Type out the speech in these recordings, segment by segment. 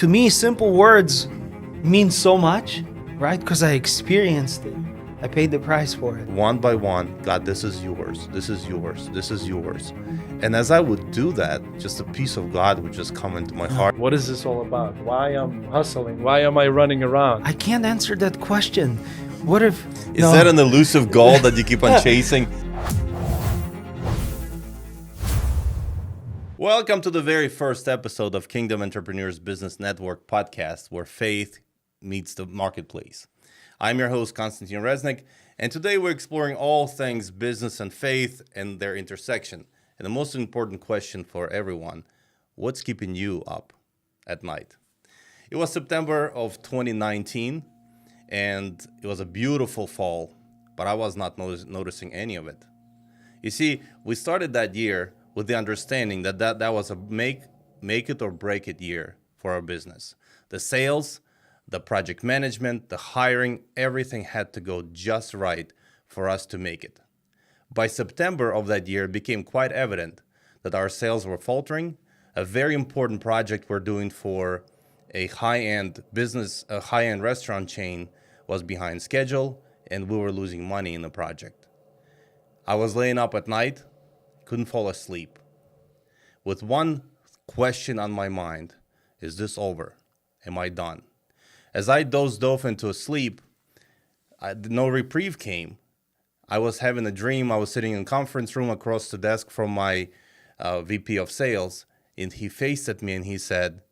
To me, simple words mean so much, right? Because I experienced it. I paid the price for it. One by one, God, this is yours, this is yours, this is yours. And as I would do that, just a peace of God would just come into my heart. What is this all about? Why I'm hustling? Why am I running around? I can't answer that question. What if... Is that an elusive goal that you keep on chasing? Welcome to the very first episode of Kingdom Entrepreneurs Business Network podcast, where faith meets the marketplace. I'm your host, Konstantin Reznik, and today we're exploring all things business and faith and their intersection. And the most important question for everyone, what's keeping you up at night? It was September of 2019, and it was a beautiful fall, but I was not noticing any of it. You see, we started that year with the understanding that was a make it or break it year for our business. The sales, the project management, the hiring, everything had to go just right for us to make it. By September of that year, it became quite evident that our sales were faltering. A very important project we're doing for a high-end business, a high-end restaurant chain was behind schedule, and we were losing money in the project. I was laying up at night, couldn't fall asleep, with one question on my mind: is this over? Am I done? As I dozed off into sleep, no reprieve came. I was having a dream. I was sitting in a conference room across the desk from my VP of sales, and he faced at me and he said,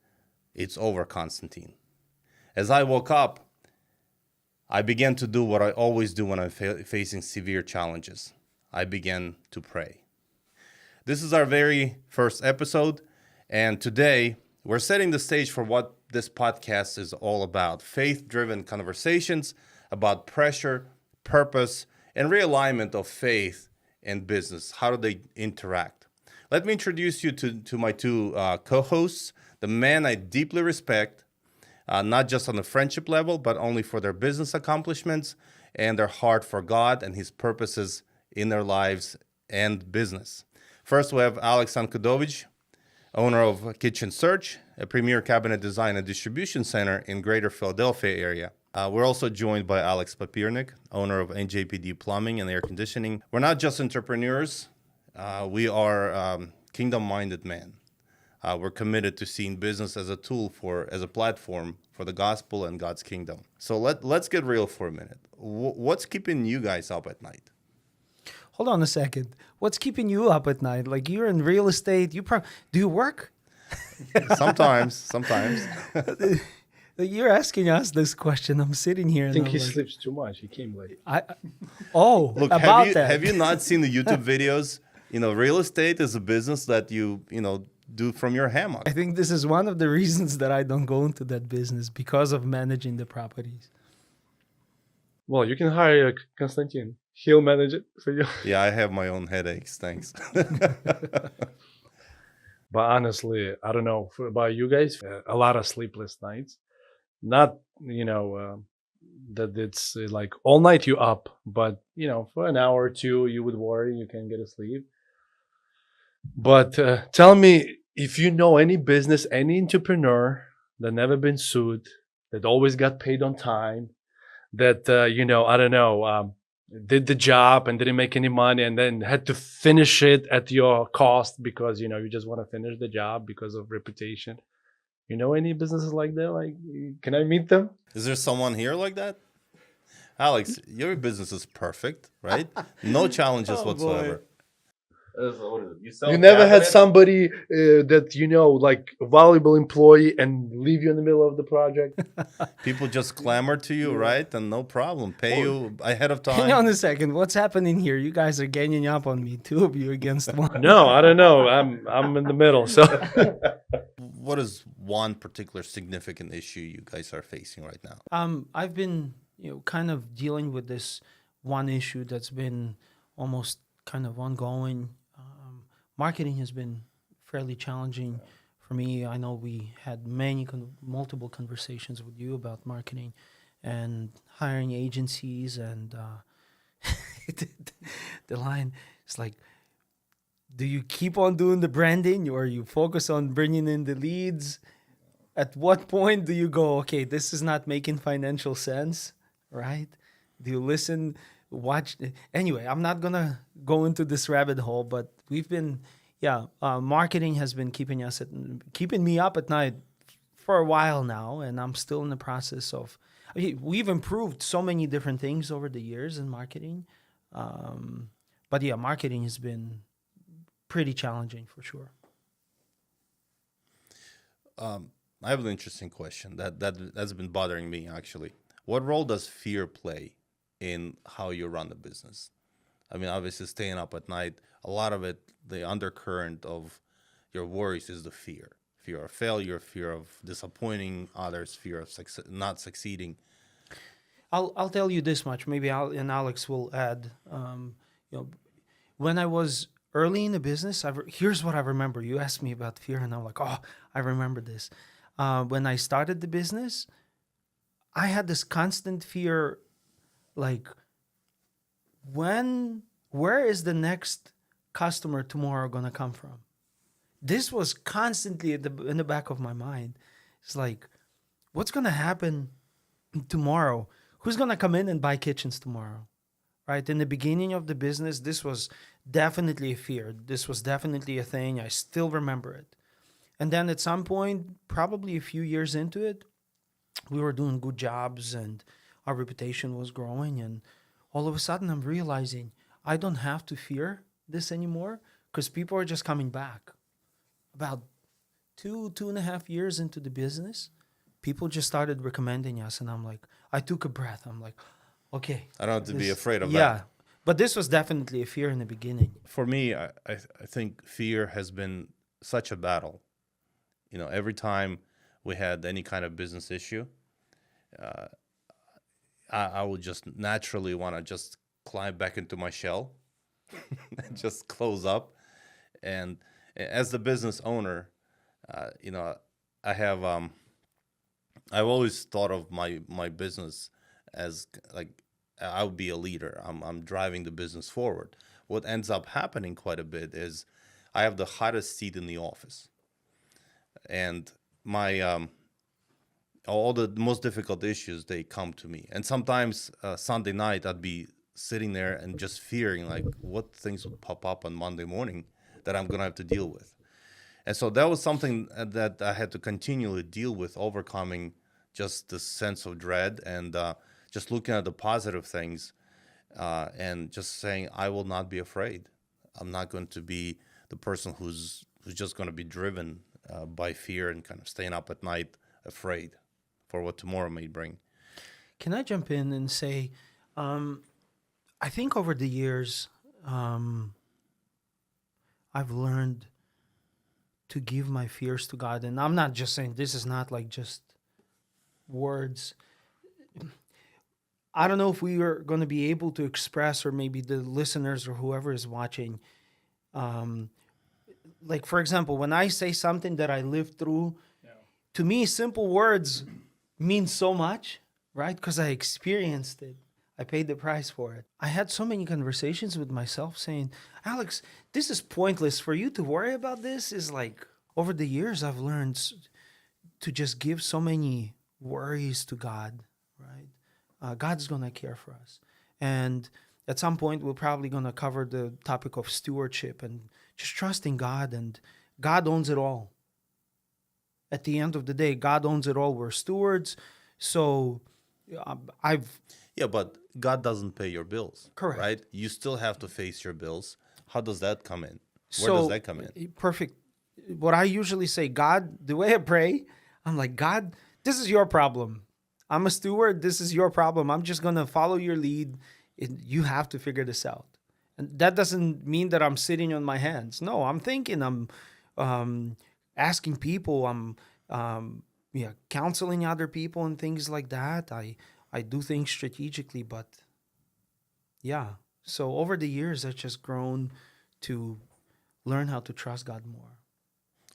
"It's over, Konstantin." As I woke up, I began to do what I always do when I'm facing severe challenges. I began to pray. This is our very first episode, and today we're setting the stage for what this podcast is all about. Faith-driven conversations about pressure, purpose, and realignment of faith and business. How do they interact? Let me introduce you to my two co-hosts, the men I deeply respect, not just on the friendship level, but only for their business accomplishments and their heart for God and His purposes in their lives and business. First, we have Alex Ankudovich, owner of Kitchen Search, a premier cabinet design and distribution center in Greater Philadelphia area. We're also joined by Alex Papirnik, owner of NJPD Plumbing and Air Conditioning. We're not just entrepreneurs, we are kingdom-minded men. We're committed to seeing business as a tool as a platform for the gospel and God's kingdom. So let's get real for a minute. What's keeping you guys up at night? Hold on a second. What's keeping you up at night? Like, you're in real estate. Do you work? Sometimes. You're asking us this question. I'm sitting here. I think he like, sleeps too much. He came late. Look, have you not seen the YouTube videos? Real estate is a business that you do from your hammock. I think this is one of the reasons that I don't go into that business, because of managing the properties. Well, you can hire Konstantin. He'll manage it for you. Yeah, I have my own headaches. Thanks. But honestly, I don't know about you guys. A lot of sleepless nights. Not, that it's like all night you up, but, for an hour or two, you would worry you can't get to sleep. But tell me, if you know any business, any entrepreneur that never been sued, that always got paid on time, that, did the job and didn't make any money and then had to finish it at your cost because, you just want to finish the job because of reputation. You know any businesses like that? Like, can I meet them? Is there someone here like that? Alex, your business is perfect, right? No challenges whatsoever. You never had somebody that, like a valuable employee and leave you in the middle of the project? People just clamor to you, right? And no problem. Pay you ahead of time. Hang on a second. What's happening here? You guys are ganging up on me. Two of you against one. No, I don't know. I'm in the middle. So what is one particular significant issue you guys are facing right now? I've been, kind of dealing with this one issue that's been almost kind of ongoing. Marketing has been fairly challenging for me. I know we had multiple conversations with you about marketing and hiring agencies, and the line is like, do you keep on doing the branding or you focus on bringing in the leads? at what point do you go, okay, this is not making financial sense, right? Do you listen, watch? Anyway, I'm not gonna go into this rabbit hole, but we've been, yeah, marketing has been keeping me up at night for a while now, and I'm still in the process of. I mean, we've improved so many different things over the years in marketing, but yeah, marketing has been pretty challenging for sure. I have an interesting question that's been bothering me actually. What role does fear play in how you run the business? I mean, obviously, staying up at night, a lot of it, the undercurrent of your worries is the fear of failure, fear of disappointing others, fear of not succeeding. I'll tell you this much. Maybe Alex will add. You know, when I was early in the business, here's what I remember. You asked me about fear, and I'm like, oh, I remember this. When I started the business, I had this constant fear, like, where is the next customer tomorrow gonna come from? This was constantly in the back of my mind. It's like, what's gonna happen tomorrow? Who's gonna come in and buy kitchens tomorrow? Right? In the beginning of the business, this was definitely a fear. This was definitely a thing. I still remember it. And then at some point, probably a few years into it, we were doing good jobs and our reputation was growing. And all of a sudden, I'm realizing I don't have to fear this anymore because people are just coming back. About 2.5 years into the business, people just started recommending us. And I'm like, I took a breath. I'm like, okay. I don't have to be afraid of Yeah. that. But this was definitely a fear in the beginning. For me, I think fear has been such a battle. You know, every time we had any kind of business issue, I would just naturally want to just climb back into my shell and just close up. And as the business owner, you know, I've always thought of my business as like I would be a leader. I'm driving the business forward. What ends up happening quite a bit is I have the hottest seat in the office, and my all the most difficult issues, they come to me. And sometimes Sunday night I'd be sitting there and just fearing like what things would pop up on Monday morning that I'm gonna have to deal with. And so that was something that I had to continually deal with, overcoming just the sense of dread and just looking at the positive things and just saying, I will not be afraid. I'm not going to be the person who's just going to be driven by fear and kind of staying up at night afraid for what tomorrow may bring. Can I jump in and say, I think over the years, I've learned to give my fears to God. And I'm not just saying, this is not like just words. I don't know if we are going to be able to express, or maybe the listeners or whoever is watching, like, for example, when I say something that I lived through, to me, simple words mean so much, right? Because I experienced it. I paid the price for it. I had so many conversations with myself saying, Alex, this is pointless. For you to worry about this is like, over the years, I've learned to just give so many worries to God, right? God's going to care for us. And at some point, we're probably going to cover the topic of stewardship and just trusting God. And God owns it all. At the end of the day, God owns it all. We're stewards. So Yeah, but God doesn't pay your bills. Correct. Right? You still have to face your bills. How does that come in? Where does that come in? Perfect. What I usually say, God, the way I pray, I'm like, God, this is your problem. I'm a steward. This is your problem. I'm just going to follow your lead. You have to figure this out. And that doesn't mean that I'm sitting on my hands. No, I'm thinking, I'm asking people, I'm counseling other people and things like that. I do things strategically, but yeah. So over the years, I've just grown to learn how to trust God more.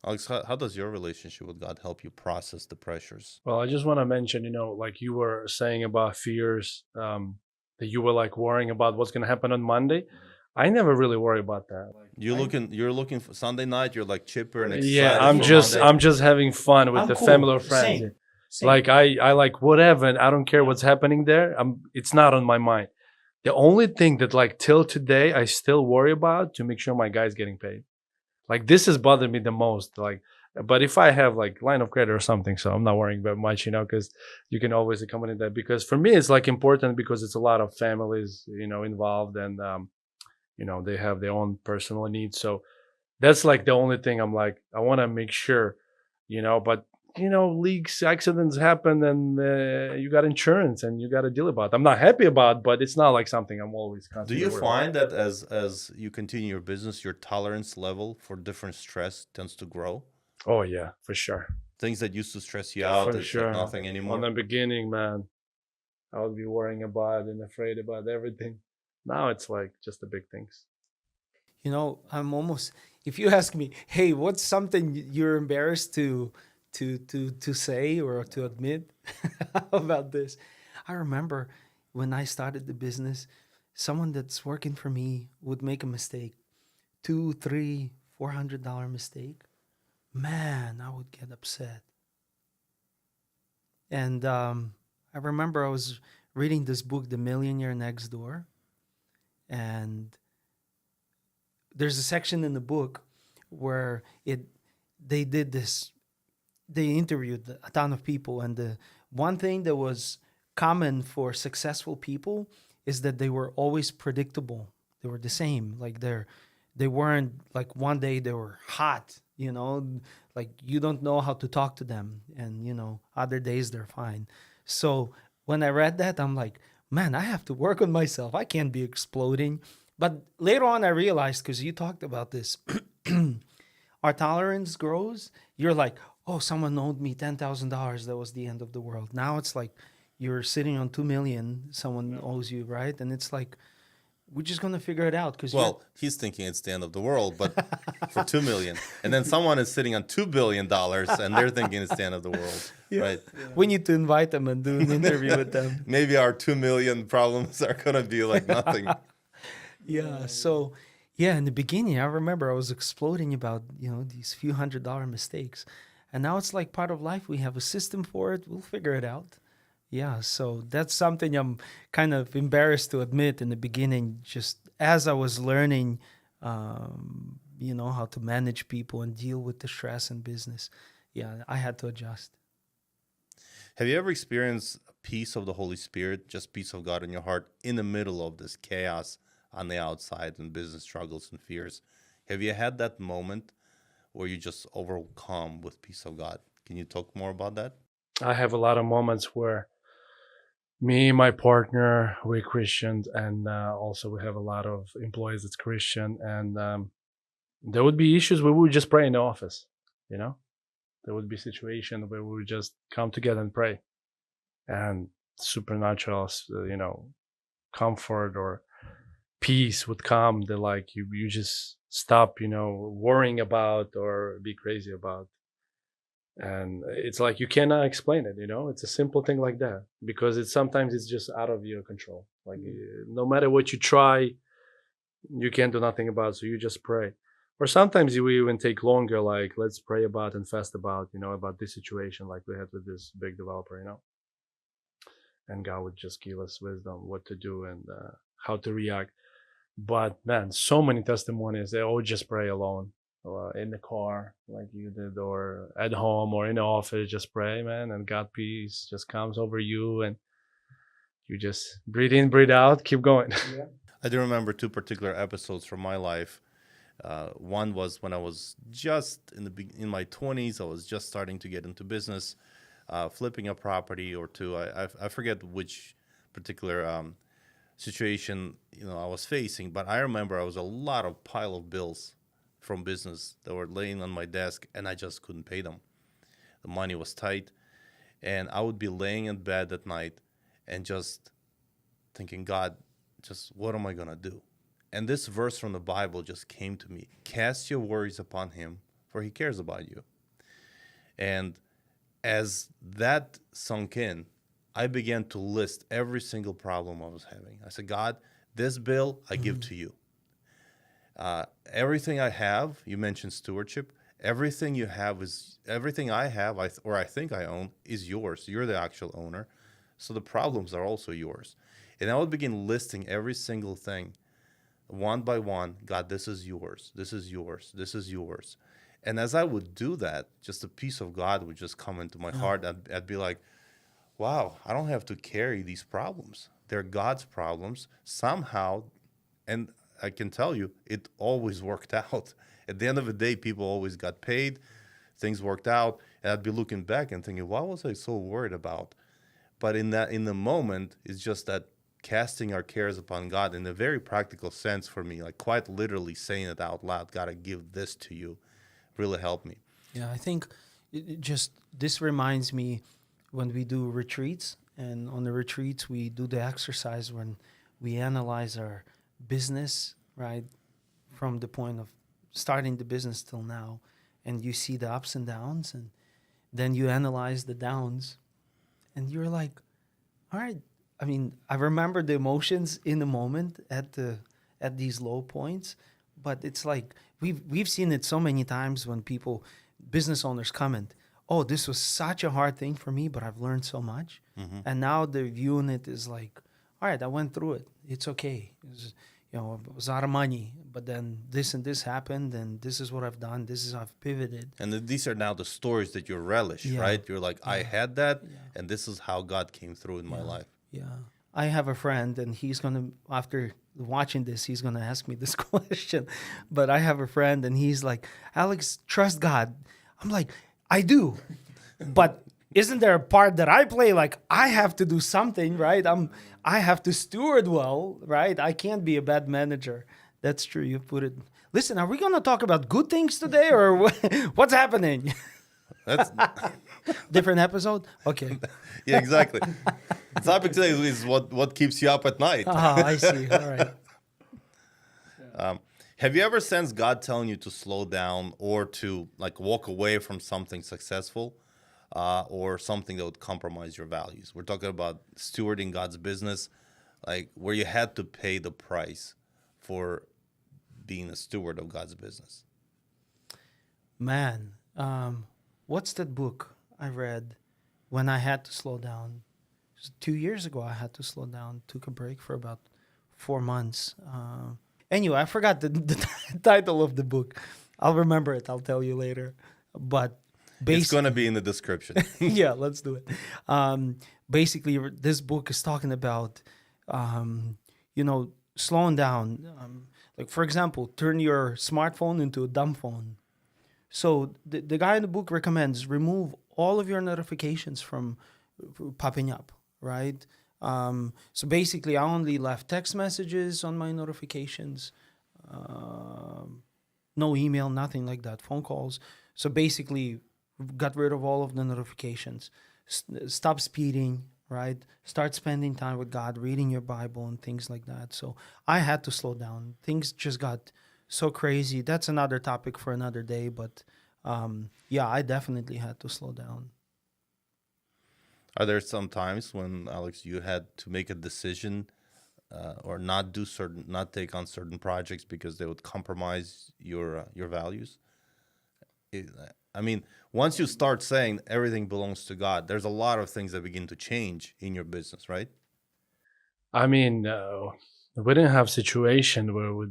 Alex, how does your relationship with God help you process the pressures? Well, I just want to mention, like you were saying about fears, that you were like worrying about what's going to happen on Monday. I never really worry about that. You're looking for Sunday night. You're like chipper and excited. Yeah, for Monday. I'm just having fun with I'm the cool. family or friends. Same. Same. Like I like whatever, and I don't care what's happening there. It's not on my mind. The only thing that like till today I still worry about to make sure my guy's getting paid. Like this has bothered me the most. Like, but if I have like line of credit or something, so I'm not worrying about much, because you can always accommodate that. Because for me, it's like important because it's a lot of families, involved, and they have their own personal needs. So that's like the only thing I'm like, I want to make sure, but leaks, accidents happen, and you got insurance and you got to deal about it. I'm not happy about, but it's not like something I'm always Do constantly you worried find that as you continue your business, your tolerance level for different stress tends to grow? about. Oh yeah, for sure. Things that used to stress you out, For it's sure. like nothing On anymore. the beginning, man, I would be worrying about and afraid about everything. Now it's like just the big things. I'm almost. If you ask me, hey, what's something you're embarrassed to say or to admit about this? I remember when I started the business, someone that's working for me would make a mistake, $200, $300, $400 mistake. Man, I would get upset. And I remember I was reading this book, The Millionaire Next Door, and there's a section in the book where they did this. They interviewed a ton of people, and the one thing that was common for successful people is that they were always predictable. They were the same. Like they weren't like one day they were hot, like you don't know how to talk to them, and other days they're fine. So when I read that, I'm like, man, I have to work on myself. I can't be exploding. But later on, I realized, because you talked about this, our tolerance grows. You're like, oh, someone owed me $10,000. That was the end of the world. Now it's like you're sitting on 2 million. Someone owes you, right? And it's like, we're just going to figure it out. Well, he's thinking it's the end of the world, but for 2 million. And then someone is sitting on $2 billion and they're thinking it's the end of the world, right? we need to invite them and do an interview with them. Maybe our 2 million problems are going to be like nothing. Yeah. So, in the beginning, I remember I was exploding about, these few $100 mistakes. And now it's like part of life. We have a system for it. We'll figure it out. Yeah. So that's something I'm kind of embarrassed to admit in the beginning, just as I was learning, how to manage people and deal with the stress in business. Yeah. I had to adjust. Have you ever experienced peace of the Holy Spirit, just peace of God in your heart in the middle of this chaos on the outside and business struggles and fears? Have you had that moment where you just overcome with peace of God? Can you talk more about that? I have a lot of moments where me, my partner, we're Christians, and also we have a lot of employees that's Christian, and there would be issues where we would just pray in the office. There would be situations where we would just come together and pray, and supernatural, comfort or peace would come that like you just stop, worrying about or be crazy about. And it's like you cannot explain it, it's a simple thing like that, because sometimes it's just out of your control. Like no matter what you try, you can't do nothing about it, so you just pray. Or sometimes you even take longer, like let's pray about and fast about, about this situation like we had with this big developer, and God would just give us wisdom what to do and how to react. But man, so many testimonies, they all just pray alone. In the car like you did, or at home or in the office, just pray, man, and God peace just comes over you and you just breathe in, breathe out, keep going. Yeah. I do remember two particular episodes from my life. One was when I was just in my 20s. I was just starting to get into business, flipping a property or two. I forget which particular situation I was facing, but I remember I was a lot of pile of bills from business that were laying on my desk, and I just couldn't pay them. The money was tight, and I would be laying in bed at night and just thinking, God, just what am I going to do? And this verse from the Bible just came to me. Cast your worries upon him, for he cares about you. And as that sunk in, I began to list every single problem I was having. I said, God, this bill I give to you. Everything I have, you mentioned stewardship. Everything you have is everything I have, or I think I own, is yours. You're the actual owner, so the problems are also yours. And I would begin listing every single thing, one by one. God, this is yours. This is yours. This is yours. And as I would do that, just a peace of God would just come into my heart. I'd be like, wow, I don't have to carry these problems. They're God's problems somehow. And I can tell you, it always worked out. At the end of the day, people always got paid. Things worked out. And I'd be looking back and thinking, what was I so worried about? But in the moment, it's just that casting our cares upon God in a very practical sense for me, like quite literally saying it out loud, God, I give this to you, really helped me. Yeah, I think this reminds me when we do retreats, and on the retreats we do the exercise when we analyze our business, right, from the point of starting the business till now, and you see the ups and downs, and then you analyze the downs, and you're like, all right. I mean, I remember the emotions in the moment at these low points, but it's like we've seen it so many times when business owners comment, "Oh, this was such a hard thing for me, but I've learned so much," and now they're viewing it as like, "All right, I went through it. It's okay. It was out of money, but then this and this happened, and this is what I've done. This is how I've pivoted." And these are now the stories that you relish, right? You're like, I had that, and this is how God came through in my life. Yeah. I have a friend, and he's going to, after watching this, he's going to ask me this question. But I have a friend, and he's like, Alex, trust God. I'm like, I do. But isn't there a part that I play? Like, I have to do something, right? I have to steward well, right? I can't be a bad manager. That's true. You put it. Listen, are we going to talk about good things today, or what's happening? That's different episode? Okay. Yeah, exactly. The topic today is what keeps you up at night. I see. All right. Have you ever sensed God telling you to slow down or to like walk away from something successful or something that would compromise your values? We're talking about stewarding God's business, like where you had to pay the price for being a steward of God's business. Man, what's that book I read when I had to slow down? 2 years ago, I had to slow down, took a break for about 4 months. Anyway, I forgot the title of the book. I'll remember it. I'll tell you later. But it's going to be in the description. Yeah, let's do it. Basically, this book is talking about, slowing down. Like, for example, turn your smartphone into a dumb phone. So the guy in the book recommends remove all of your notifications from popping up, right? So basically, I only left text messages on my notifications, no email, nothing like that, phone calls. So basically, got rid of all of the notifications. Stop speeding, right? Start spending time with God, reading your Bible and things like that. So I had to slow down. Things just got so crazy. That's another topic for another day. But I definitely had to slow down. Are there some times when, Alex, you had to make a decision or not take on certain projects because they would compromise your values? I mean, once you start saying everything belongs to God, there's a lot of things that begin to change in your business, right? I mean, we didn't have a situation where we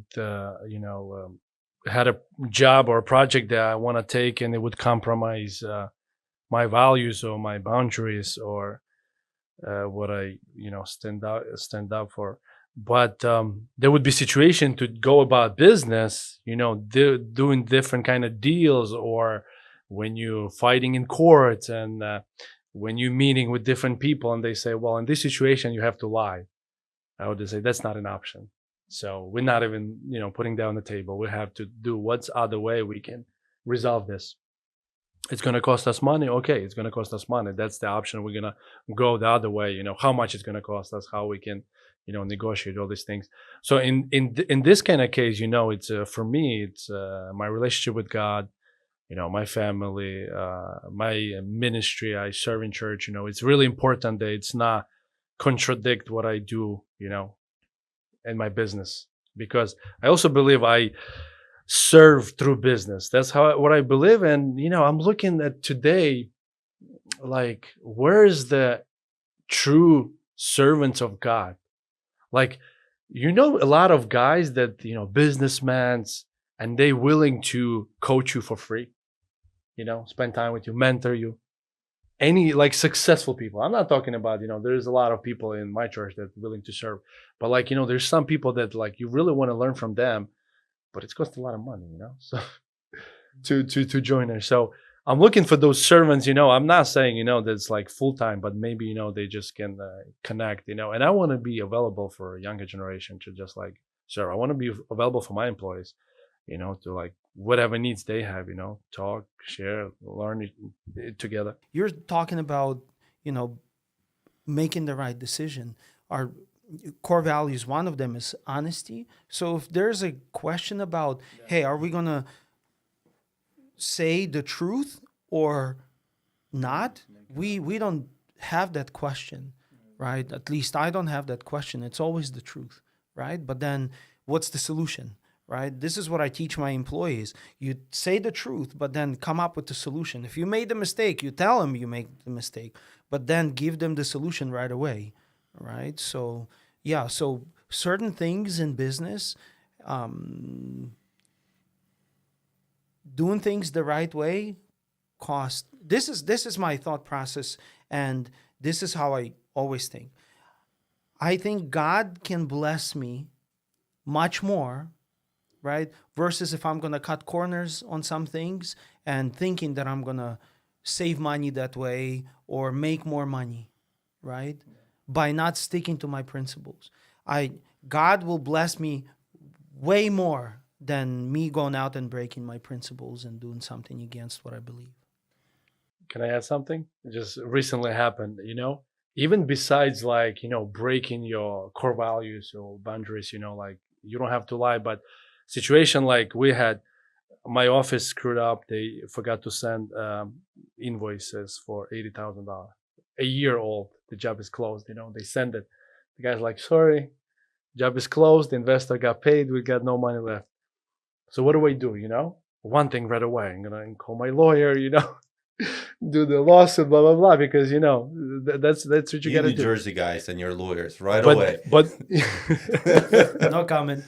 had a job or a project that I want to take and it would compromise my values or my boundaries or what I stand up for. But there would be situation to go about business, doing different kind of deals, or when you're fighting in court and when you're meeting with different people and they say, well, in this situation you have to lie. I would say that's not an option. So we're not even putting down the table. We have to do what's other way we can resolve this. It's going to cost us money. Okay, it's going to cost us money. That's the option. We're going to go the other way. How much it's going to cost us, how we can negotiate all these things. So in this kind of case, it's for me, it's my relationship with God, my family, my ministry. I serve in church. It's really important that it's not contradict what I do, in my business. because I also believe I serve through business. That's what I believe. And I'm looking at today, like, where's the true servants of God? Like, a lot of guys that businessmen, and they willing to coach you for free, spend time with you, mentor you. Any like successful people. I'm not talking about, there's a lot of people in my church that are willing to serve, but like, there's some people that like you really want to learn from them, but it's cost a lot of money, so to join there. So I'm looking for those servants. I'm not saying that's like full time, but maybe they just can connect. And I want to be available for a younger generation to just like serve. I want to be available for my employees, to like whatever needs they have. Talk, share, learn it together. You're talking about, making the right decision. Our core values, one of them is honesty. So if there's a question about, hey, are we going to say the truth or not, we don't have that question, right? At least I don't have that question. It's always the truth, right? But then what's the solution, right? This is what I teach my employees. You say the truth, but then come up with the solution. If you made the mistake, you tell them you make the mistake, but then give them the solution right away, right? So yeah, so certain things in business, doing things the right way cost. This is my thought process, and this is how I always think. I think God can bless me much more, right? Versus if I'm going to cut corners on some things and thinking that I'm going to save money that way or make more money, right? By not sticking to my principles. God will bless me way more than me going out and breaking my principles and doing something against what I believe. Can I add something? It just recently happened, even besides like, breaking your core values or boundaries, like you don't have to lie, but situation like we had, my office screwed up. They forgot to send invoices for $80,000. A year old, the job is closed, they send it. The guy's like, sorry, job is closed. The investor got paid. We got no money left. So what do I do? One thing right away, I'm going to call my lawyer, do the lawsuit, blah, blah, blah, because, that's what you got to do. New Jersey guys and your lawyers right but, away. But No comment.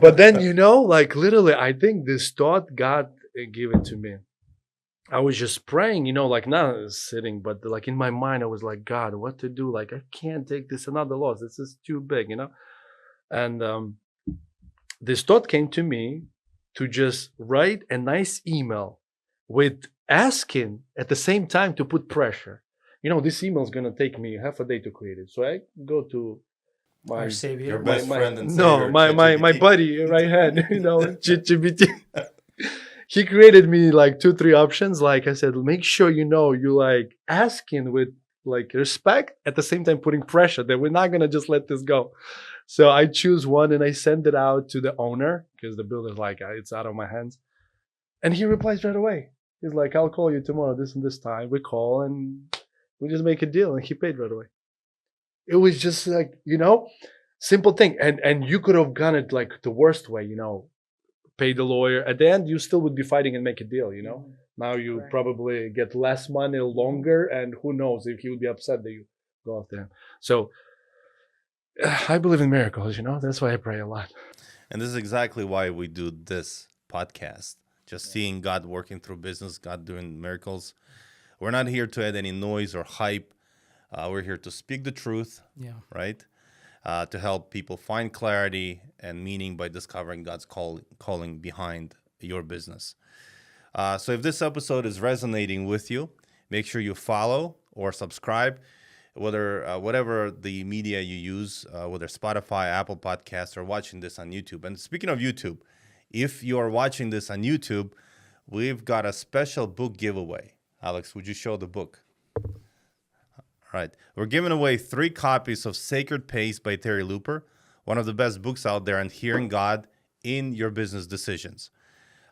But then, like literally, I think this thought God gave it to me. I was just praying, like not sitting, but like in my mind, I was like, God, what to do? Like, I can't take this another loss. This is too big, And this thought came to me to just write a nice email with asking at the same time to put pressure. This email is going to take me half a day to create it. So I go to my Our Savior. Your best friend and no, savior, my ChatGPT. buddy right hand, ChatGPT. He created me like 2-3 options. Like I said, make sure you like asking with like respect, at the same time putting pressure that we're not gonna just let this go. So I choose one and I send it out to the owner because the builder's like, it's out of my hands. And he replies right away. He's like, I'll call you tomorrow, this and this time. We call and we just make a deal, and he paid right away. It was just like, simple thing. And you could have gone it like the worst way, pay the lawyer. At the end, you still would be fighting and make a deal, Now you probably get less money longer, and who knows if he would be upset that you go after him. So I believe in miracles, That's why I pray a lot. And this is exactly why we do this podcast. Just seeing God working through business, God doing miracles. We're not here to add any noise or hype. We're here to speak the truth, right? To help people find clarity and meaning by discovering God's calling behind your business. So if this episode is resonating with you, make sure you follow or subscribe, whatever the media you use, whether Spotify, Apple Podcasts, or watching this on YouTube. And speaking of YouTube, if you are watching this on YouTube, we've got a special book giveaway. Alex, would you show the book? All right. We're giving away 3 copies of Sacred Pace by Terry Looper, one of the best books out there on hearing God in your business decisions.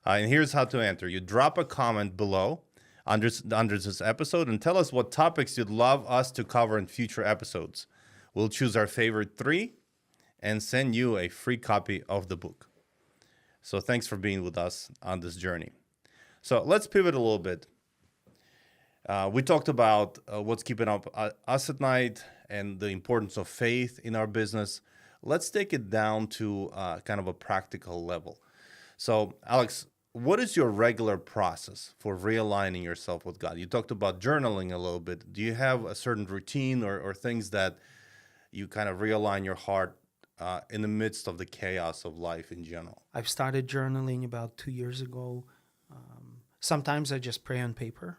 And here's how to enter. You drop a comment below under this episode and tell us what topics you'd love us to cover in future episodes. We'll choose our favorite 3 and send you a free copy of the book. So thanks for being with us on this journey. So let's pivot a little bit. We talked about what's keeping up us at night and the importance of faith in our business. Let's take it down to kind of a practical level. So, Alex, what is your regular process for realigning yourself with God? You talked about journaling a little bit. Do you have a certain routine or things that you kind of realign your heart in the midst of the chaos of life in general? I've started journaling about 2 years ago. Sometimes I just pray on paper.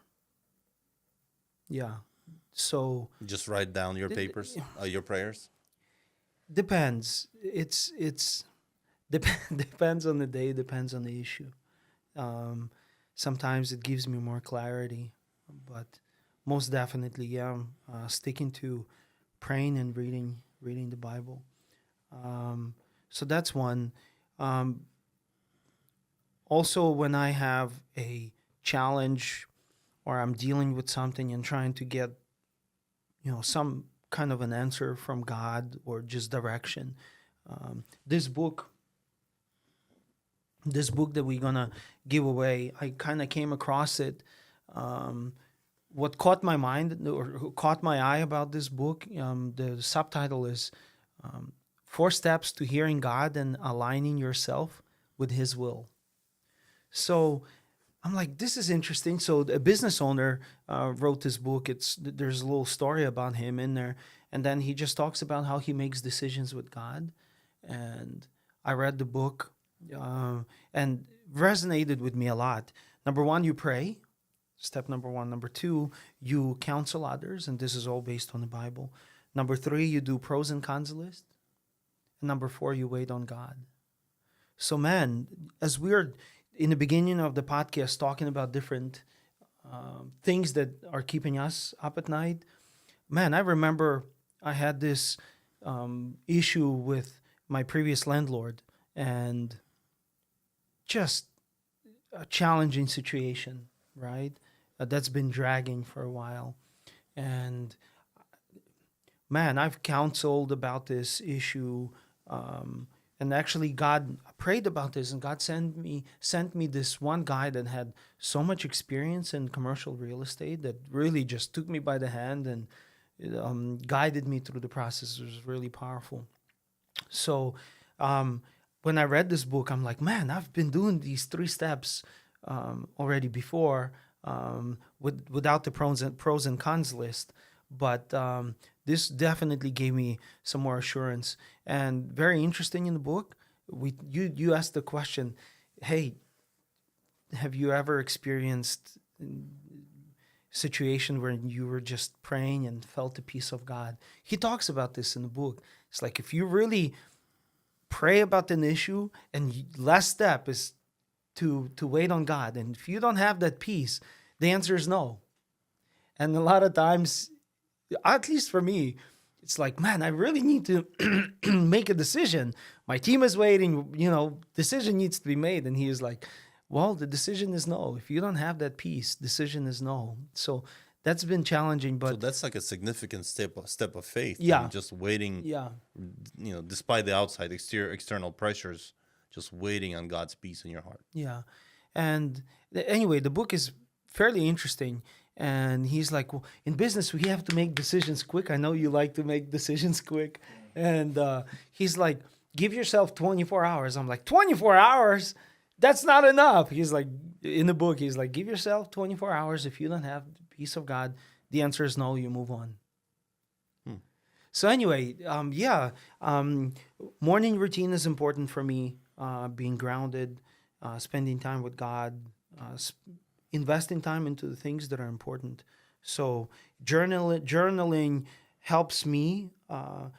Yeah. So Just write down your papers, your prayers? depends. It's depends on the day, depends on the issue. Sometimes it gives me more clarity, but most definitely, yeah, sticking to praying and reading the Bible. So that's one. Also, when I have a challenge or I'm dealing with something and trying to get, some kind of an answer from God or just direction, this book that we're gonna give away, I kind of came across it. What caught my mind or caught my eye about this book, the subtitle is 4 Steps to Hearing God and Aligning Yourself with His Will. So I'm like, this is interesting. So a business owner wrote this book. There's a little story about him in there, and then he just talks about how he makes decisions with God. And I read the book, and resonated with me a lot. Number 1, you pray. Step number 1. Number 2, you counsel others, and this is all based on the Bible. Number 3, you do pros and cons list. And number 4, you wait on God. So, man, as we're in the beginning of the podcast talking about different things that are keeping us up at night, man, I remember I had this issue with my previous landlord, and just a challenging situation, right? That's been dragging for a while. And man, I've counseled about this issue. And actually, God prayed about this, and God sent me this one guy that had so much experience in commercial real estate that really just took me by the hand and guided me through the process. It was really powerful. So when I read this book, I'm like, man, I've been doing these 3 steps already before without the pros and cons list. But this definitely gave me some more assurance. And very interesting in the book, you asked the question, hey, have you ever experienced a situation where you were just praying and felt the peace of God? He talks about this in the book. It's like, if you really pray about an issue, and last step is to wait on God, and if you don't have that peace, the answer is no. And a lot of times, at least for me, it's like, man, I really need to make a decision. My team is waiting, decision needs to be made. And he is like, well, the decision is no. If you don't have that peace, decision is no. So that's been challenging. But So that's like a significant step of faith. Yeah. Just waiting, yeah, despite the outside external pressures, just waiting on God's peace in your heart. yeah. And anyway, the book is fairly interesting. And he's like, well, in business, we have to make decisions quick. I know you like to make decisions quick. And he's like, give yourself 24 hours. I'm like, 24 hours? That's not enough. He's like, in the book, he's like, give yourself 24 hours. If you don't have the peace of God, the answer is no, you move on. So anyway, morning routine is important for me. Being grounded, spending time with God, investing time into the things that are important. So journaling helps me. I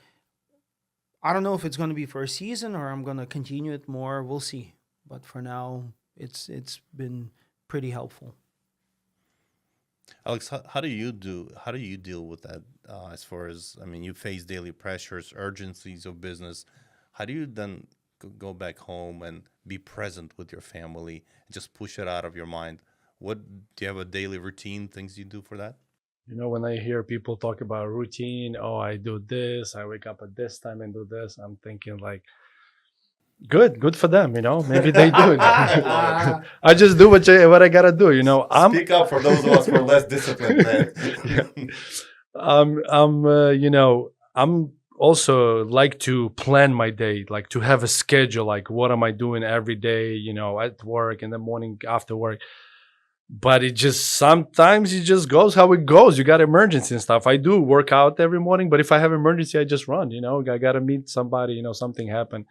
don't know if it's going to be for a season or I'm going to continue it more. We'll see. But for now, it's been pretty helpful. Alex, how do you deal with that? As far as, you face daily pressures, urgencies of business. How do you then go back home and be present with your family and just push it out of your mind? What do you have a daily routine, things you do for that? When I hear people talk about routine, oh, I do this, I wake up at this time and do this, I'm thinking like, good for them. Maybe they do it. I just do what I gotta do. Speak up for those of us who are less disciplined. Yeah. I'm also like to plan my day, like to have a schedule, like what am I doing every day, at work, in the morning, after work. But sometimes it just goes how it goes. You got emergency and stuff. I do work out every morning, but if I have emergency, I just run. I gotta meet somebody. Something happened,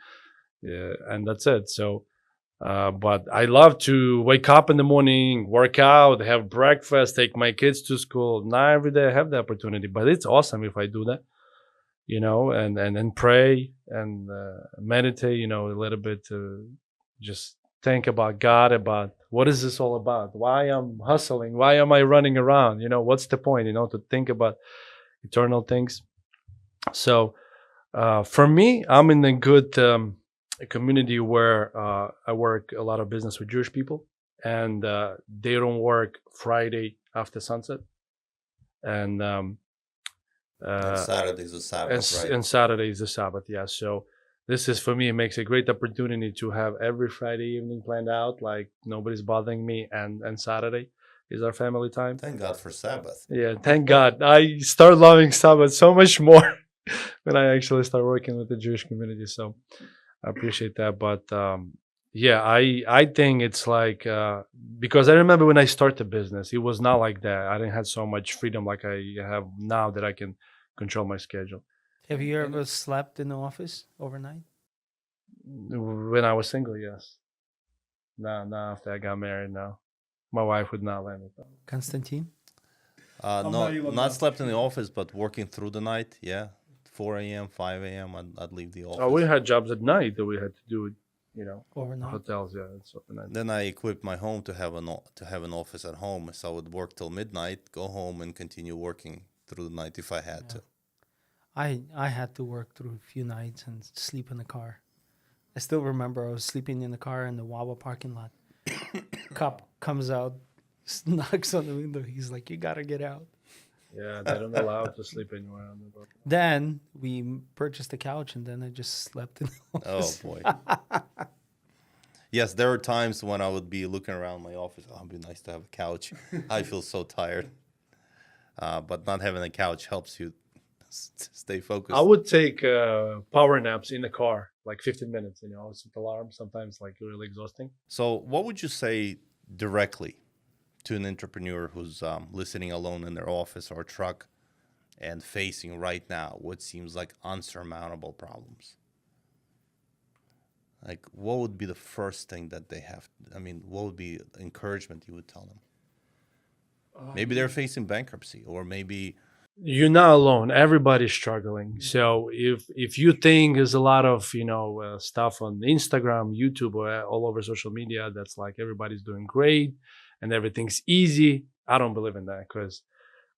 yeah, and that's it. So, but I love to wake up in the morning, work out, have breakfast, take my kids to school. Not every day I have the opportunity, but it's awesome if I do that. And pray and meditate. A little bit to just think about God, about what is this all about? Why I'm hustling? Why am I running around? What's the point? To think about eternal things. So for me, I'm in a good community where I work a lot of business with Jewish people, and they don't work Friday after sunset, and Saturday's a Sabbath, right? And Saturday is the Sabbath, yeah. So this is, for me, it makes a great opportunity to have every Friday evening planned out, like nobody's bothering me, and Saturday is our family time. Thank God for Sabbath. Yeah, thank God. I start loving Sabbath so much more when I actually start working with the Jewish community. So I appreciate that. But yeah, I think it's like, because I remember when I started the business, it was not like that. I didn't have so much freedom like I have now that I can control my schedule. Have you ever slept in the office overnight? When I was single, yes. No, after I got married, no. My wife would not let me. Konstantin? No, not slept in the office, but working through the night. Yeah, 4 a.m., 5 a.m. I'd leave the office. Oh, we had jobs at night that we had to do it. Overnight. Hotels, yeah. It's overnight. Then I equipped my home to have an office at home, so I would work till midnight, go home, and continue working through the night if I had to. I had to work through a few nights and sleep in the car. I still remember I was sleeping in the car in the Wawa parking lot. Cop comes out, knocks on the window. He's like, "You gotta get out." Yeah, they don't allow to sleep anywhere on the road. Then we purchased a couch, and then I just slept in the office. Oh boy. Yes, there are times when I would be looking around my office. Oh, it'd be nice to have a couch. I feel so tired. But not having a couch helps you stay focused. I would take power naps in the car, like 15 minutes. Set alarm. Sometimes like really exhausting. So, what would you say directly to an entrepreneur who's listening alone in their office or truck and facing right now what seems like unsurmountable problems? Like, what would be the first thing that they have? What would be encouragement you would tell them? Maybe they're facing bankruptcy, or maybe you're not alone. Everybody's struggling. So if you think there's a lot of stuff on Instagram, YouTube, or all over social media that's like everybody's doing great and everything's easy, I don't believe in that, because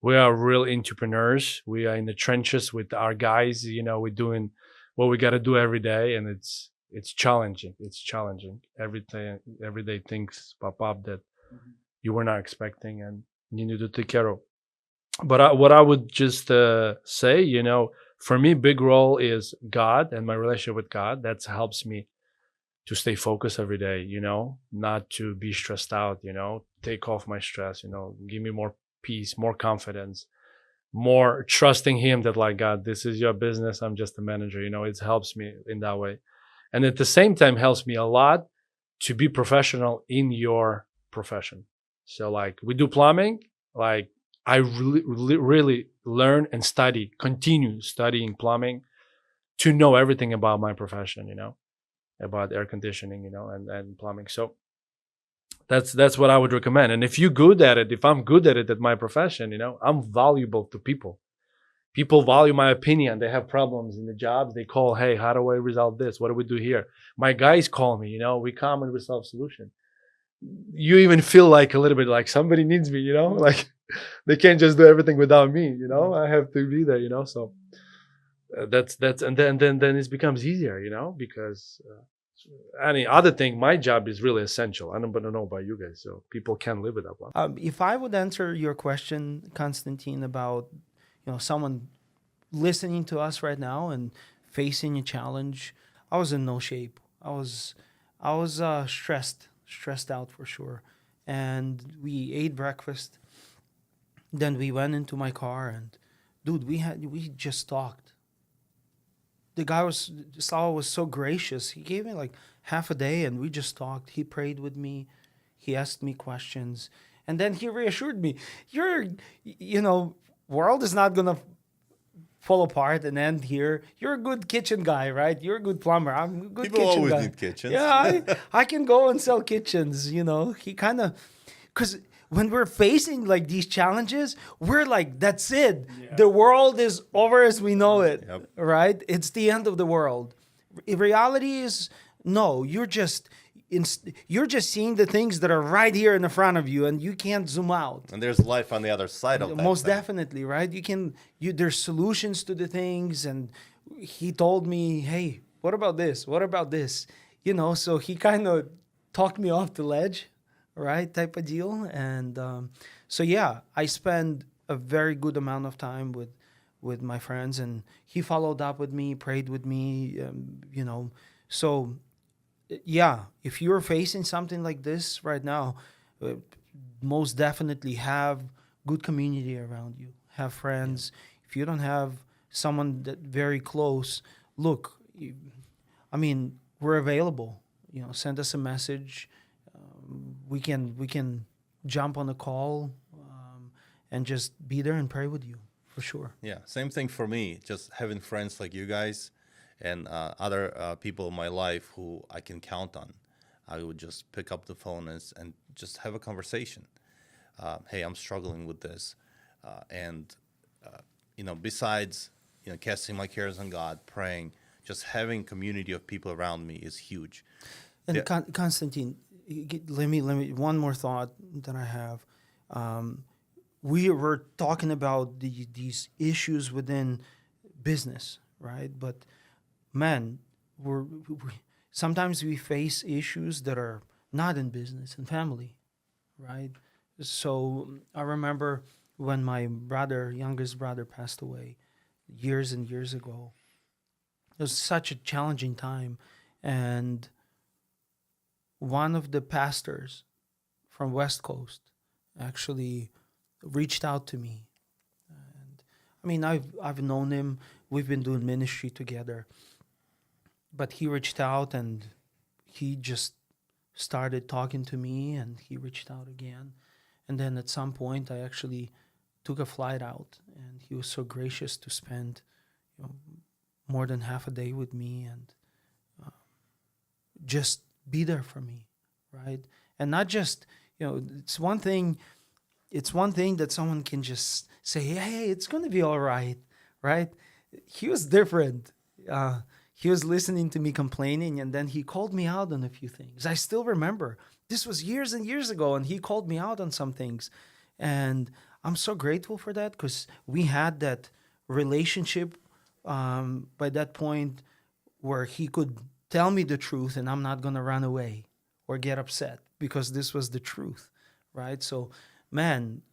we are real entrepreneurs. We are in the trenches with our guys. We're doing what we got to do every day, and it's challenging. It's challenging. Every day things pop up that you were not expecting, and you need to take care of. But what I would just say, for me, big role is God and my relationship with God. That helps me to stay focused every day, not to be stressed out, take off my stress, give me more peace, more confidence, more trusting Him that, like, God, this is your business. I'm just a manager. It helps me in that way. And at the same time, helps me a lot to be professional in your profession. So like we do plumbing, like I really learn and continue studying plumbing to know everything about my profession, about air conditioning, and plumbing. So that's what I would recommend. And if you're good at it, if I'm good at it at my profession, I'm valuable to people. People value my opinion. They have problems in the jobs. They call, "Hey, how do I resolve this? What do we do here?" My guys call me, we come and resolve solution. You even feel like a little bit like somebody needs me, like they can't just do everything without me, I have to be there, so that's and then it becomes easier, because any other thing, my job is really essential. I don't know about you guys, so people can live without one. If I would answer your question, Konstantin, about someone listening to us right now and facing a challenge, I was in no shape. I was stressed out for sure. And we ate breakfast. Then we went into my car and, dude, we just talked. The guy Saul was so gracious. He gave me like half a day and we just talked. He prayed with me. He asked me questions. And then he reassured me, world is not going to fall apart and end here. You're a good kitchen guy, right? You're a good plumber. I'm a good People kitchen always guy. need kitchens. Yeah, I can go and sell kitchens, He kind of, because when we're facing like these challenges, we're like, that's it. Yeah. The world is over as we know it, Yep. right? It's the end of the world. In reality is, no, you're just seeing the things that are right here in the front of you and you can't zoom out. And there's life on the other side of that. Most thing. definitely, right? There's solutions to the things. And he told me, hey, what about this? What about this? So he kind of talked me off the ledge, right? Type of deal. And so, yeah, I spend a very good amount of time with my friends, and he followed up with me, prayed with me, So, yeah, if you're facing something like this right now, most definitely have good community around you. Have friends. Yeah. If you don't have someone that very close, look, we're available. Send us a message. We can jump on a call and just be there and pray with you for sure. Yeah, same thing for me. Just having friends like you guys and other people in my life who I can count on. I would just pick up the phone and just have a conversation. Hey, I'm struggling with this. Besides, casting my cares on God, praying, just having community of people around me is huge. And Konstantin, let me one more thought that I have. We were talking about these issues within business, right? But man, sometimes we face issues that are not in business and family, right? So I remember when my youngest brother passed away years and years ago. It was such a challenging time. And one of the pastors from West Coast actually reached out to me. And I've known him. We've been doing ministry together. But he reached out and he just started talking to me, and he reached out again. And then at some point I actually took a flight out, and he was so gracious to spend more than half a day with me and just be there for me, right? And not just, it's one thing that someone can just say, hey, it's going to be all right, right? He was different. He was listening to me complaining, and then he called me out on a few things. I still remember. This was years and years ago, and he called me out on some things. And I'm so grateful for that, because we had that relationship by that point where he could tell me the truth and I'm not going to run away or get upset, because this was the truth, right? So, man,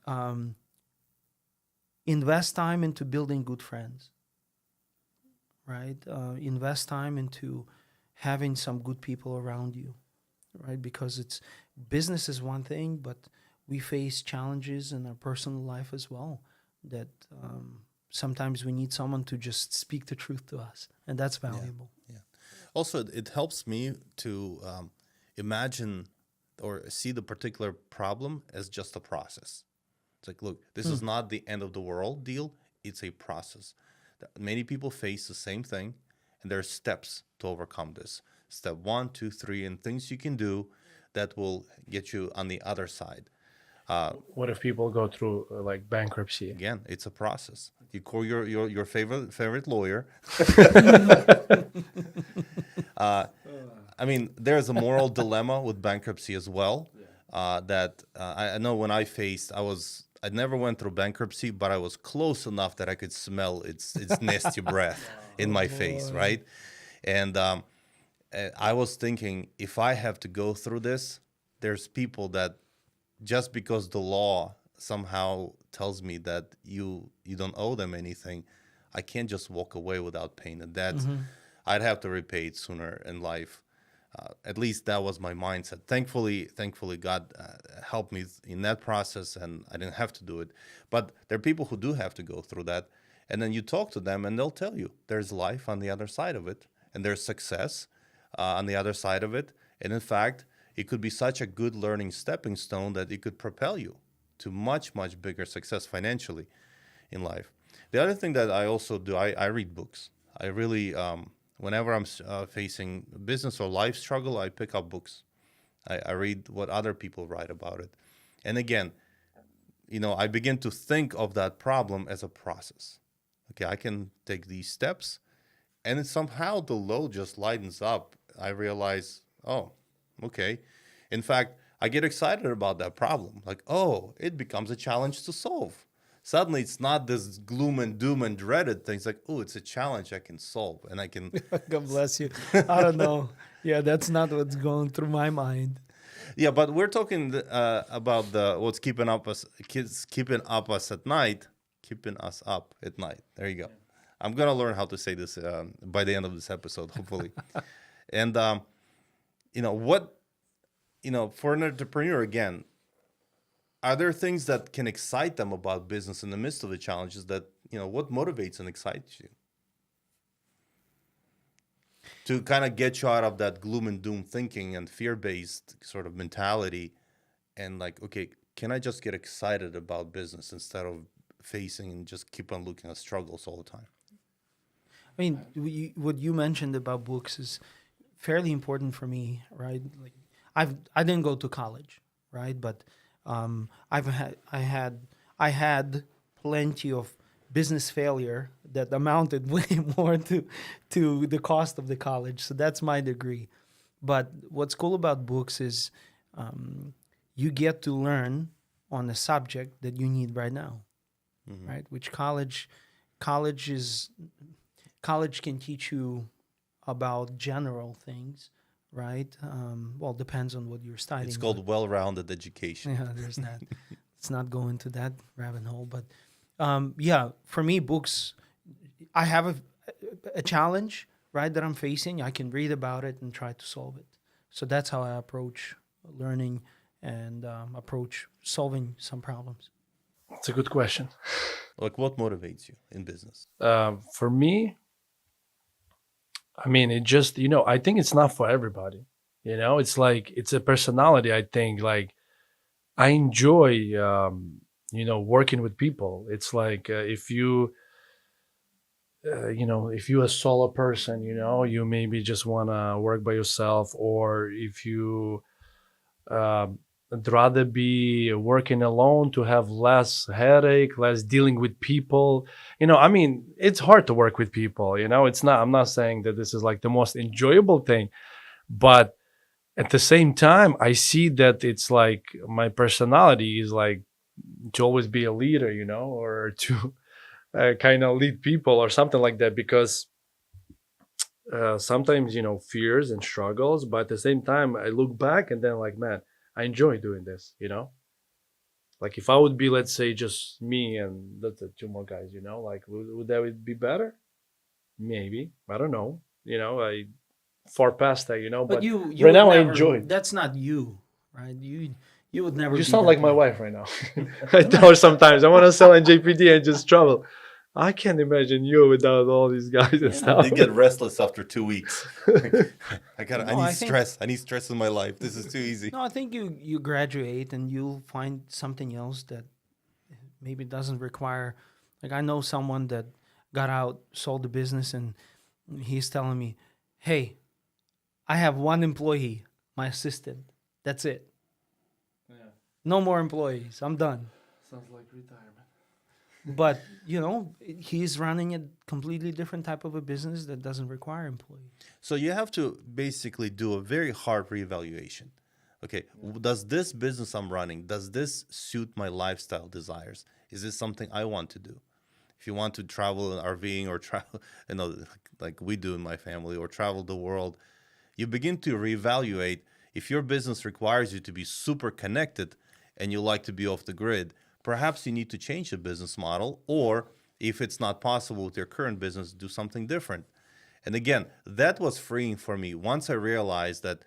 invest time into building good friends, right? Invest time into having some good people around you, right? Because business is one thing, but we face challenges in our personal life as well that sometimes we need someone to just speak the truth to us, and that's valuable. Yeah. Also, it helps me to imagine or see the particular problem as just a process. It's like, look, this is not the end of the world deal. It's a process. Many people face the same thing, and there are steps to overcome this. Step 1, 2, 3, and things you can do that will get you on the other side. What if people go through like bankruptcy? Again, it's a process. You call your favorite lawyer. There's a moral dilemma with bankruptcy as well. That I know when I faced, I never went through bankruptcy, but I was close enough that I could smell its nasty breath in my face, right? And I was thinking, if I have to go through this, there's people that just because the law somehow tells me that you don't owe them anything, I can't just walk away without paying the debt. I'd have to repay it sooner in life. At least that was my mindset. Thankfully, God helped me in that process, and I didn't have to do it. But there are people who do have to go through that, and then you talk to them, and they'll tell you there's life on the other side of it, and there's success on the other side of it. And in fact, it could be such a good learning stepping stone that it could propel you to much, much bigger success financially in life. The other thing that I also do, I read books. I really, whenever I'm facing business or life struggle, I pick up books. I read what other people write about it. And again, I begin to think of that problem as a process. Okay, I can take these steps, and somehow the load just lightens up. I realize, oh, okay. In fact, I get excited about that problem. Like, oh, it becomes a challenge to solve. Suddenly, it's not this gloom and doom and dreaded things. Like, oh, it's a challenge I can solve, and I can. God bless you. I don't know. Yeah, that's not what's going through my mind. Yeah, but we're talking about what's keeping us at night, keeping us up at night. There you go. I'm gonna learn how to say this by the end of this episode, hopefully. And for an entrepreneur, again, are there things that can excite them about business in the midst of the challenges? That what motivates and excites you to kind of get you out of that gloom and doom thinking and fear-based sort of mentality, and like, okay, can I just get excited about business instead of facing and just keep on looking at struggles all the time? I mean, what you mentioned about books is fairly important for me, right? Like, I didn't go to college, right? But I had plenty of business failure that amounted way more to the cost of the college. So that's my degree. But what's cool about books is you get to learn on a subject that you need right now, right? Which college can teach you about general things, right? Well, depends on what you're studying. It's called well-rounded education. Yeah, there's that. Let's not go into that rabbit hole. But for me, books, I have a challenge, right, that I'm facing. I can read about it and try to solve it. So that's how I approach learning and approach solving some problems. That's a good question. Like, what motivates you in business? For me, I mean, it just, I think it's not for everybody. It's like, it's a personality, I think. Like, I enjoy, working with people. It's like if you a solo person, you maybe just want to work by yourself, or if you I'd rather be working alone to have less headache, less dealing with people. I mean, it's hard to work with people. I'm not saying that this is like the most enjoyable thing, but at the same time, I see that it's like my personality is like to always be a leader, or to kind of lead people or something like that, because sometimes, fears and struggles, but at the same time, I look back and then like, man, I enjoy doing this, Like if I would be, let's say, just me and that's two more guys, like would that be better? Maybe. I don't know. I far past that, But you right now never, I enjoy it. That's not you, right? You would never. You be sound that like my way. wife right now. I tell her sometimes I want to sell in JPD and just travel. I can't imagine you without all these guys and stuff. They get restless after 2 weeks. I need think- stress. I need stress in my life. This is too easy. No, I think you graduate and you'll find something else that maybe doesn't require. Like, I know someone that got out, sold the business, and he's telling me, "Hey, I have one employee, my assistant. That's it. Yeah. No more employees. I'm done." Sounds like retirement. But he's running a completely different type of a business that doesn't require employees. So you have to basically do a very hard reevaluation. Okay, does this business I'm running, does this suit my lifestyle desires? Is this something I want to do? If you want to travel in RVing or travel, like we do in my family, or travel the world, you begin to reevaluate if your business requires you to be super connected and you like to be off the grid. Perhaps you need to change the business model, or if it's not possible with your current business, do something different. And again, that was freeing for me once I realized that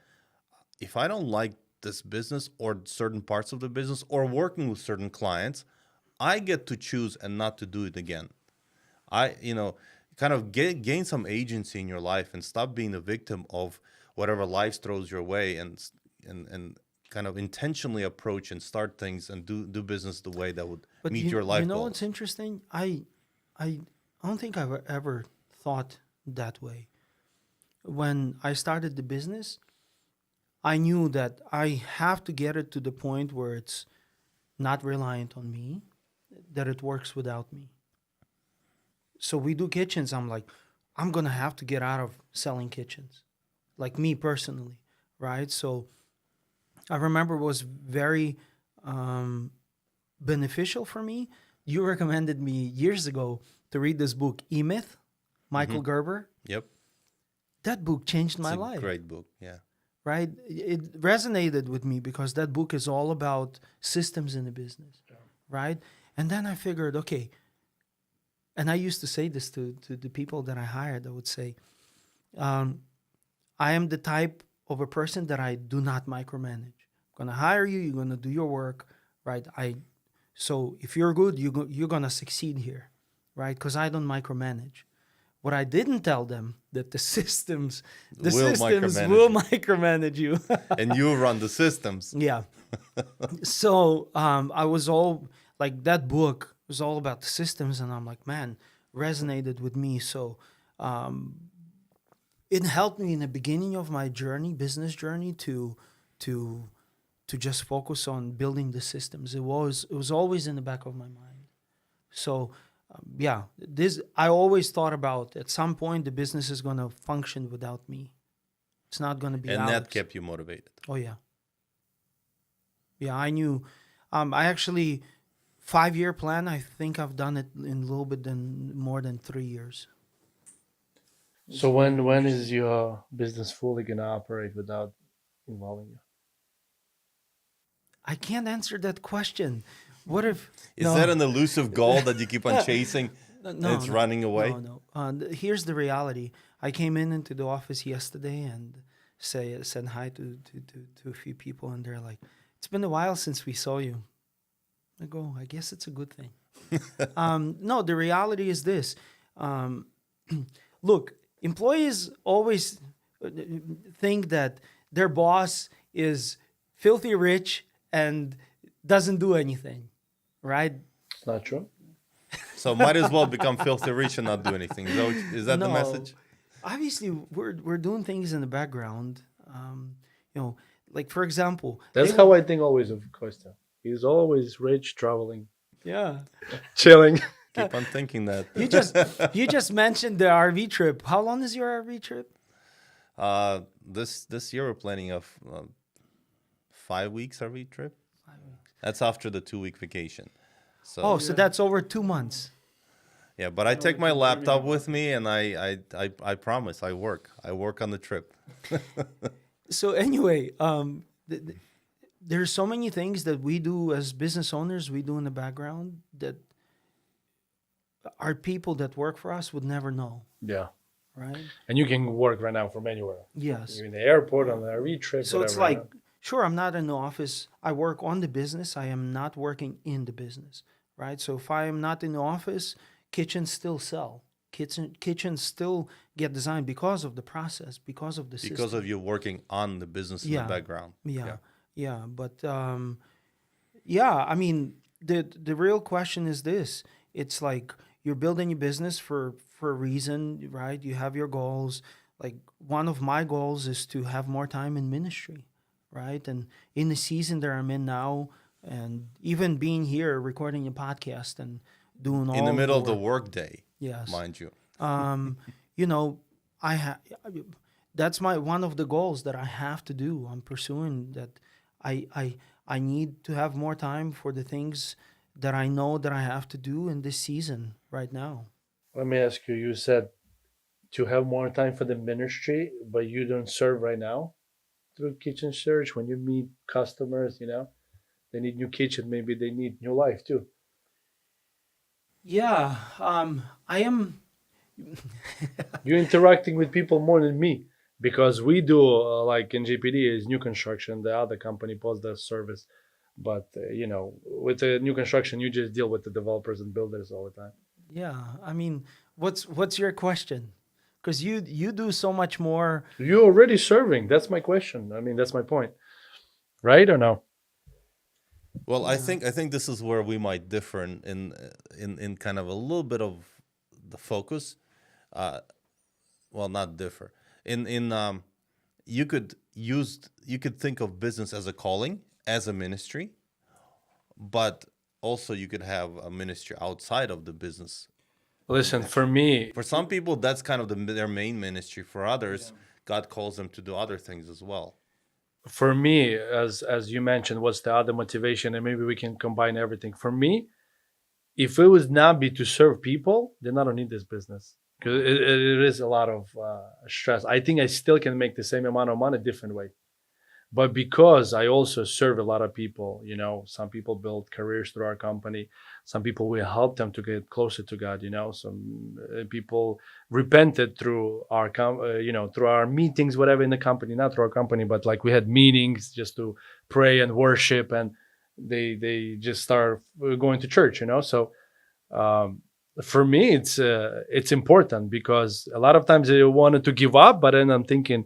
if I don't like this business or certain parts of the business or working with certain clients, I get to choose and not to do it again. Kind of gain some agency in your life and stop being a victim of whatever life throws your way, and kind of intentionally approach and start things and do business the way that would meet your life You know goals. what's interesting? I don't think I've ever thought that way. When I started the business, I knew that I have to get it to the point where it's not reliant on me, that it works without me. So we do kitchens. I'm like, I'm going to have to get out of selling kitchens, like me personally, right? So I remember it was very beneficial for me. You recommended me years ago to read this book, E-Myth, Michael Gerber. Yep. That book changed my It's a life. great book. Yeah. Right? It resonated with me because that book is all about systems in the business, right? And then I figured, okay, and I used to say this to the people that I hired. I would say, I am the type of a person that I do not micromanage. I'm going to hire you. You're going to do your work, right? So if you're good, you're going to succeed here, right? Because I don't micromanage. What I didn't tell them that the systems will micromanage you. And you run the systems. Yeah. So I was all like, that book was all about the systems, and I'm like, man, resonated with me. So it helped me in the beginning of my journey, business journey, to just focus on building the systems. It was always in the back of my mind. So I always thought about, at some point the business is going to function without me. It's not going to be And ours. that kept you motivated. Oh yeah. Yeah, I knew. I actually 5-year plan. I think I've done it in a little bit more than 3 years. So when is your business fully gonna operate without involving you? I can't answer that question. What if? Is no, that an elusive goal that you keep on chasing and it's running away? No. Here's the reality. I came into the office yesterday and said hi to a few people, and they're like, "It's been a while since we saw you." I go, I guess it's a good thing. No, the reality is this. Look, employees always think that their boss is filthy rich and doesn't do anything, right? It's not true. So might as well become filthy rich and not do anything. Is that the No. message? Obviously, we're doing things in the background. Like for example, That's how I think always of Costa. He's always rich, traveling, yeah. chilling. Keep on thinking that. You just mentioned the RV trip. How long is your RV trip? This year we're planning a 5 weeks RV trip. 5 weeks. That's after the 2-week vacation. So So that's over 2 months. yeah, but I take my laptop with me, and I promise I work on the trip. So anyway, there's so many things that we do as business owners, we do in the background that our people that work for us would never know, Yeah. right? And you can work right now from anywhere. Yes. You're in the airport, on the RV trip, So it's whatever. like, sure, I'm not in the office. I work on the business. I am not working in the business, right? So if I am not in the office, kitchens still sell. Kitchens still get designed because of the process, because of the system. Because of you working on the business in the background. Yeah. But I mean, the real question is this: it's like you're building a business for a reason, right? You have your goals. Like one of my goals is to have more time in ministry, right? And in the season that I'm in now, and even being here recording a podcast and doing all In the middle of the work. work day, Yes. mind you. That's one of the goals that I have to do. I'm pursuing that. I need to have more time for the things that I know that I have to do in this season right now. Let me ask you, you said to have more time for the ministry, but you don't serve right now through kitchen search. When you meet customers, they need new kitchen, maybe they need new life too. Yeah, I am. You're interacting with people more than me because we do like in GPD is new construction. The other company post the service, but with the new construction, you just deal with the developers and builders all the time. Yeah, I mean, what's your question? Because you do so much more. You're already serving. That's my question. I mean, that's my point, right or no? Well, I Yeah. think this is where we might differ in kind of a little bit of the focus. Uh, well, not differ. In you could think of business as a calling, as a ministry, but also you could have a ministry outside of the business. Listen, for me, For some people, that's kind of their main ministry. For others, God calls them to do other things as well. as you mentioned, what's the other motivation, and maybe we can combine everything. For me, if it would not be to serve people, then I don't need this business because it is a lot of stress. I think I still can make the same amount of money a different way. But because I also serve a lot of people, some people build careers through our company. Some people we help them to get closer to God. Some people repented through our, through our meetings, whatever in the company, not through our company, but like we had meetings just to pray and worship, and they just start going to church. So for me, it's important because a lot of times I wanted to give up, but then I'm thinking,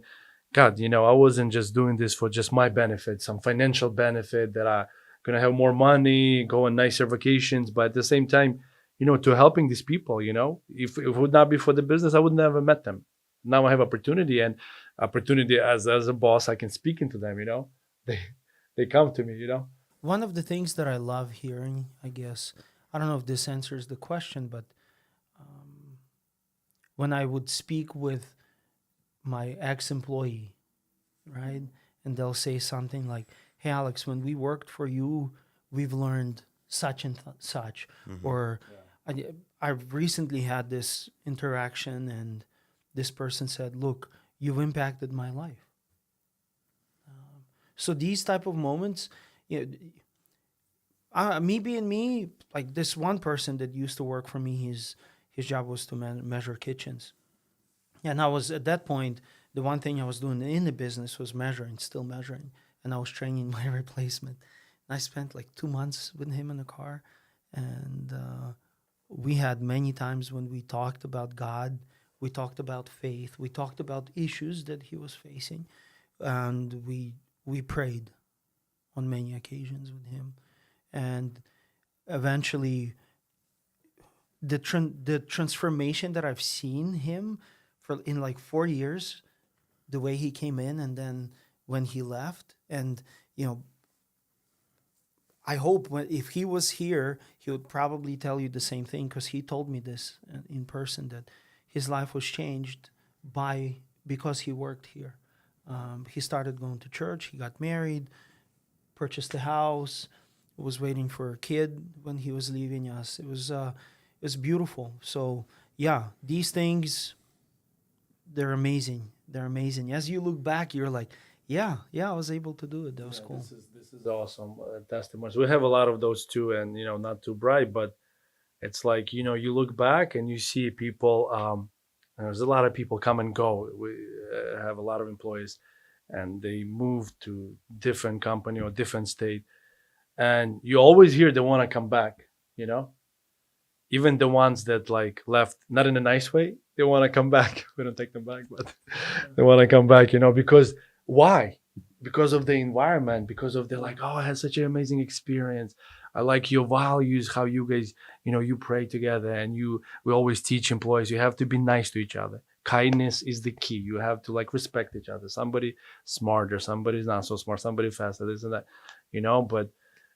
God, I wasn't just doing this for just my benefit, some financial benefit that I'm gonna have more money, go on nicer vacations, but at the same time, to helping these people. If it would not be for the business, I would never met them. Now I have opportunity as a boss, I can speak into them. They come to me. One of the things that I love hearing, I guess, I don't know if this answers the question, but when I would speak with my ex-employee, right, and they'll say something like, "Hey, Alex, when we worked for you, we've learned such and such," or I've recently had this interaction, and this person said, "Look, you've impacted my life." So these type of moments, me being me, like this one person that used to work for me, his job was to measure kitchens. And I was at that point, the one thing I was doing in the business was measuring, still measuring, and I was training my replacement. And I spent like 2 months with him in the car, and we had many times when we talked about God, we talked about faith, we talked about issues that he was facing, and we prayed on many occasions with him, and eventually, the transformation that I've seen him for in like 4 years, the way he came in and then when he left, and I hope if he was here, he would probably tell you the same thing, because he told me this in person, that his life was changed because he worked here. He started going to church, he got married, purchased a house, was waiting for a kid when he was leaving us. It was beautiful. So yeah, these things, they're amazing. They're amazing. As you look back, you're like, yeah, I was able to do it. That was cool. This is awesome testimonies. We have a lot of those too, and not too bright, but it's like you look back and you see people. There's a lot of people come and go. We have a lot of employees, and they move to different company or different state, and you always hear they want to come back. Even the ones that like left, not in a nice way, they want to come back. We don't take them back, but they want to come back, because why? Because of the environment, because of they're like, oh, I had such an amazing experience. I like your values, how you guys, you pray together, and we always teach employees, you have to be nice to each other. Kindness is the key. You have to like respect each other. Somebody smarter, somebody's not so smart, somebody faster, this and that, but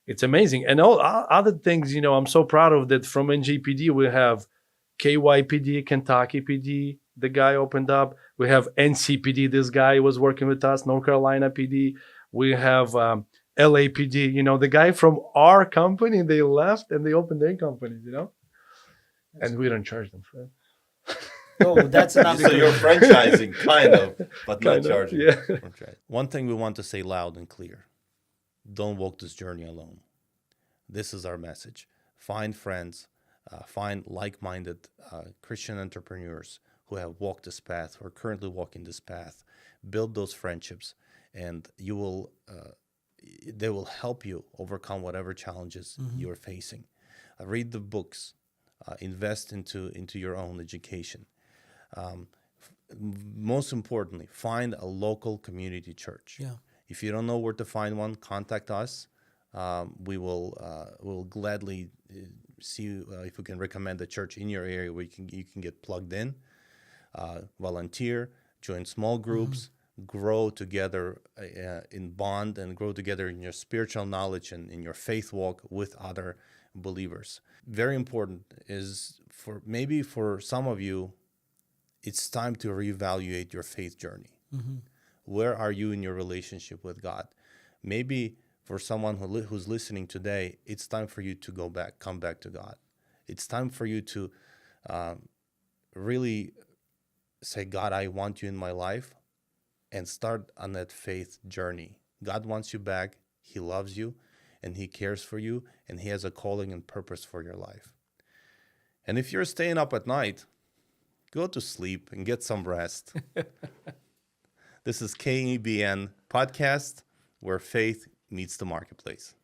it's amazing. And all other things, I'm so proud of that. From NJPD, we have KYPD, Kentucky PD, the guy opened up. We have NCPD, this guy was working with us, North Carolina PD. We have LAPD, the guy from our company, they left and they opened their companies, and we don't charge them for it. Oh, that's another. So you're franchising, kind of, but not Kind of, charging. yeah. Okay. One thing we want to say loud and clear: don't walk this journey alone. This is our message. Find friends, find like-minded Christian entrepreneurs who have walked this path, who are currently walking this path. Build those friendships, and you will. They will help you overcome whatever challenges you're facing. Read the books. Invest into your own education. Most importantly, find a local community church. Yeah. If you don't know where to find one, contact us. We will gladly see if we can recommend a church in your area where you can get plugged in, volunteer, join small groups, grow together in bond, and grow together in your spiritual knowledge and in your faith walk with other believers. Very important is for some of you, it's time to reevaluate your faith journey. Where are you in your relationship with God? Maybe for someone who's listening today, it's time for you to come back to God. It's time for you to really say, God, I want you in my life, and start on that faith journey. God wants you back. He loves you, and He cares for you, and He has a calling and purpose for your life. And if you're staying up at night, go to sleep and get some rest. This is KEBN Podcast, where faith meets the marketplace.